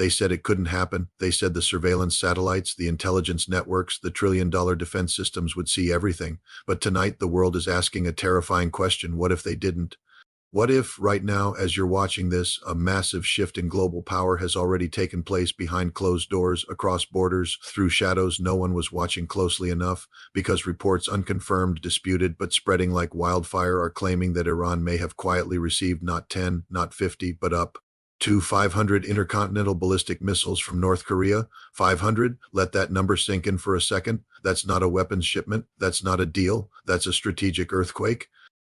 They said it couldn't happen. They said the surveillance satellites, the intelligence networks, the trillion-dollar defense systems would see everything. But tonight, the world is asking a terrifying question. What if they didn't? What if, right now, as you're watching this, a massive shift in global power has already taken place behind closed doors, across borders, through shadows no one was watching closely enough, because reports unconfirmed, disputed, but spreading like wildfire are claiming that Iran may have quietly received not 10, not 50, but up to 500 intercontinental ballistic missiles from North Korea? 500? Let that number sink in for a second. That's not a weapons shipment. That's not a deal. That's a strategic earthquake.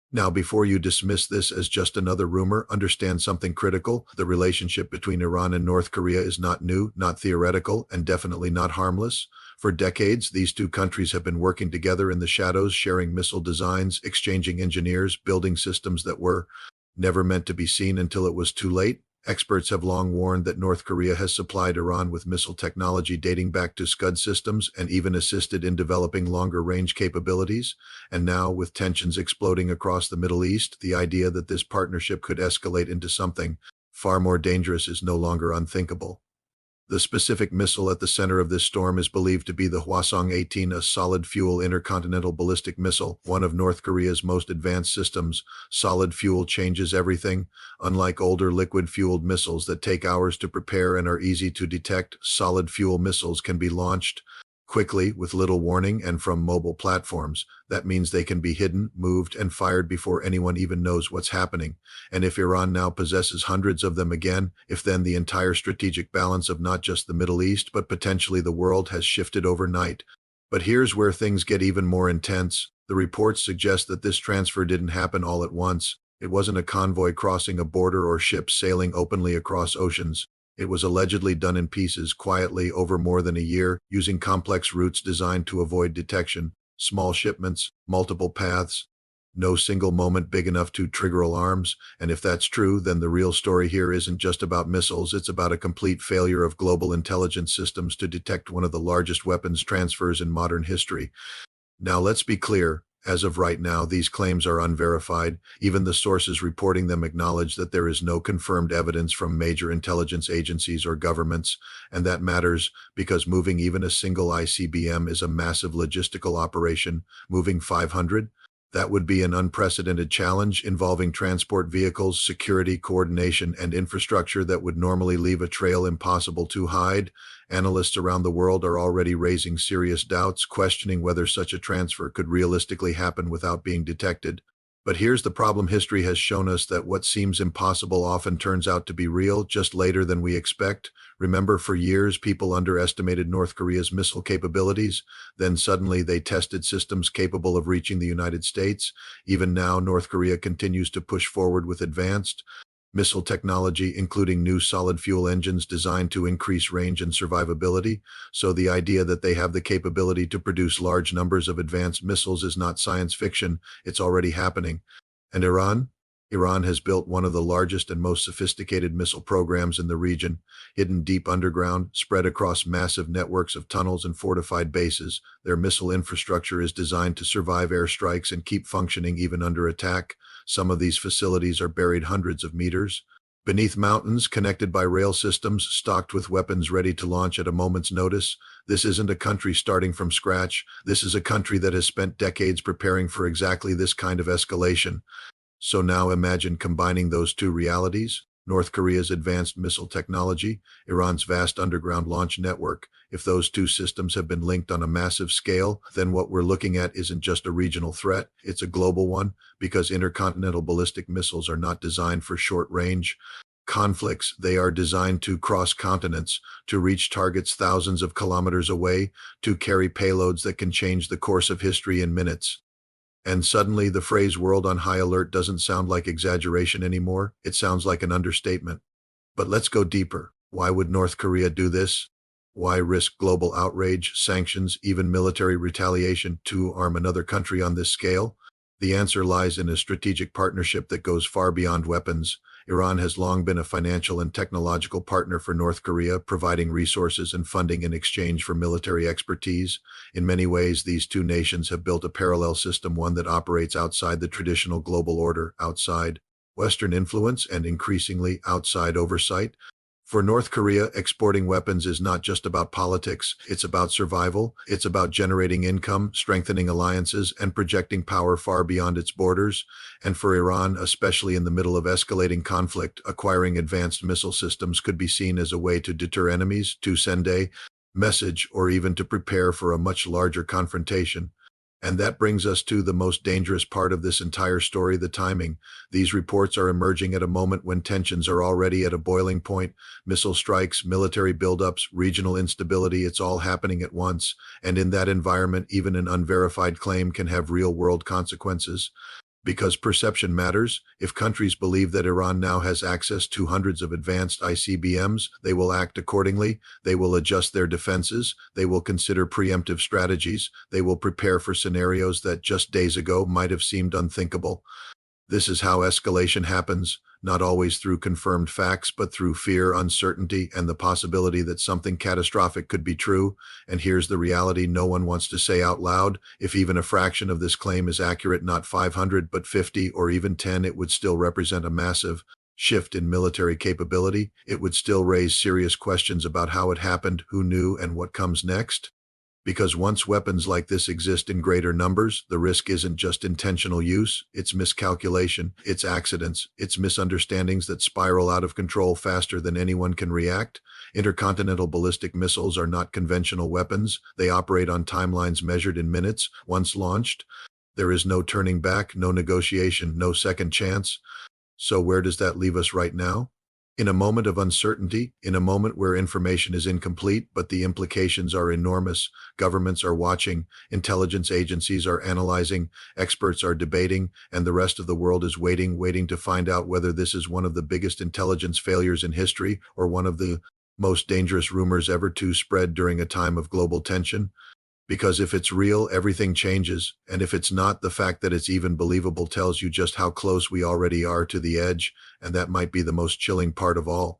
Now, before you dismiss this as just another rumor, understand something critical. The relationship between Iran and North Korea is not new, not theoretical, and definitely not harmless. For decades, these two countries have been working together in the shadows, sharing missile designs, exchanging engineers, building systems that were never meant to be seen until it was too late. Experts have long warned that North Korea has supplied Iran with missile technology dating back to Scud systems and even assisted in developing longer-range capabilities. And now, with tensions exploding across the Middle East, the idea that this partnership could escalate into something far more dangerous is no longer unthinkable. The specific missile at the center of this storm is believed to be the Hwasong-18, a solid-fuel intercontinental ballistic missile, one of North Korea's most advanced systems. Solid fuel changes everything. Unlike older liquid-fueled missiles that take hours to prepare and are easy to detect, solid-fuel missiles can be launched quickly, with little warning, and from mobile platforms. That means they can be hidden, moved, and fired before anyone even knows what's happening. And if Iran now possesses hundreds of them again, if then the entire strategic balance of not just the Middle East, but potentially the world has shifted overnight. But here's where things get even more intense. The reports suggest that this transfer didn't happen all at once. It wasn't a convoy crossing a border or ships sailing openly across oceans. It was allegedly done in pieces, quietly, over more than a year, using complex routes designed to avoid detection, small shipments, multiple paths, no single moment big enough to trigger alarms. And if that's true, then the real story here isn't just about missiles, it's about a complete failure of global intelligence systems to detect one of the largest weapons transfers in modern history. Now, let's be clear. As of right now, these claims are unverified. Even the sources reporting them acknowledge that there is no confirmed evidence from major intelligence agencies or governments, and that matters because moving even a single ICBM is a massive logistical operation. Moving 500? That would be an unprecedented challenge involving transport vehicles, security, coordination, and infrastructure that would normally leave a trail impossible to hide. Analysts around the world are already raising serious doubts, questioning whether such a transfer could realistically happen without being detected. But here's the problem. History has shown us that what seems impossible often turns out to be real, just later than we expect. Remember, for years, people underestimated North Korea's missile capabilities. Then suddenly they tested systems capable of reaching the United States. Even now, North Korea continues to push forward with advanced missile technology, including new solid-fuel engines designed to increase range and survivability. So the idea that they have the capability to produce large numbers of advanced missiles is not science fiction, it's already happening. And Iran? Iran has built one of the largest and most sophisticated missile programs in the region, hidden deep underground, spread across massive networks of tunnels and fortified bases. Their missile infrastructure is designed to survive airstrikes and keep functioning even under attack. Some of these facilities are buried hundreds of meters beneath mountains, connected by rail systems, stocked with weapons ready to launch at a moment's notice. This isn't a country starting from scratch. This is a country that has spent decades preparing for exactly this kind of escalation. So now imagine combining those two realities: North Korea's advanced missile technology, Iran's vast underground launch network. If those two systems have been linked on a massive scale, then what we're looking at isn't just a regional threat, it's a global one, because intercontinental ballistic missiles are not designed for short-range conflicts. They are designed to cross continents, to reach targets thousands of kilometers away, to carry payloads that can change the course of history in minutes. And suddenly the phrase "world on high alert" doesn't sound like exaggeration anymore, it sounds like an understatement. But let's go deeper. Why would North Korea do this? Why risk global outrage, sanctions, even military retaliation to arm another country on this scale? The answer lies in a strategic partnership that goes far beyond weapons. Iran has long been a financial and technological partner for North Korea, providing resources and funding in exchange for military expertise. In many ways, these two nations have built a parallel system, one that operates outside the traditional global order, outside Western influence, and increasingly outside oversight. For North Korea, exporting weapons is not just about politics, it's about survival, it's about generating income, strengthening alliances, and projecting power far beyond its borders. And for Iran, especially in the middle of escalating conflict, acquiring advanced missile systems could be seen as a way to deter enemies, to send a message, or even to prepare for a much larger confrontation. And that brings us to the most dangerous part of this entire story, the timing. These reports are emerging at a moment when tensions are already at a boiling point. Missile strikes, military buildups, regional instability, it's all happening at once. And in that environment, even an unverified claim can have real-world consequences. Because perception matters, if countries believe that Iran now has access to hundreds of advanced ICBMs, they will act accordingly, they will adjust their defenses, they will consider preemptive strategies, they will prepare for scenarios that just days ago might have seemed unthinkable. This is how escalation happens, not always through confirmed facts, but through fear, uncertainty, and the possibility that something catastrophic could be true. And here's the reality no one wants to say out loud. If even a fraction of this claim is accurate, not 500, but 50 or even 10, it would still represent a massive shift in military capability. It would still raise serious questions about how it happened, who knew, and what comes next. Because once weapons like this exist in greater numbers, the risk isn't just intentional use, it's miscalculation, it's accidents, it's misunderstandings that spiral out of control faster than anyone can react. Intercontinental ballistic missiles are not conventional weapons, they operate on timelines measured in minutes. Once launched, there is no turning back, no negotiation, no second chance. So where does that leave us right now? In a moment of uncertainty, in a moment where information is incomplete, but the implications are enormous. Governments are watching, intelligence agencies are analyzing, experts are debating, and the rest of the world is waiting to find out whether this is one of the biggest intelligence failures in history or one of the most dangerous rumors ever to spread during a time of global tension. Because if it's real, everything changes, and if it's not, the fact that it's even believable tells you just how close we already are to the edge, and that might be the most chilling part of all.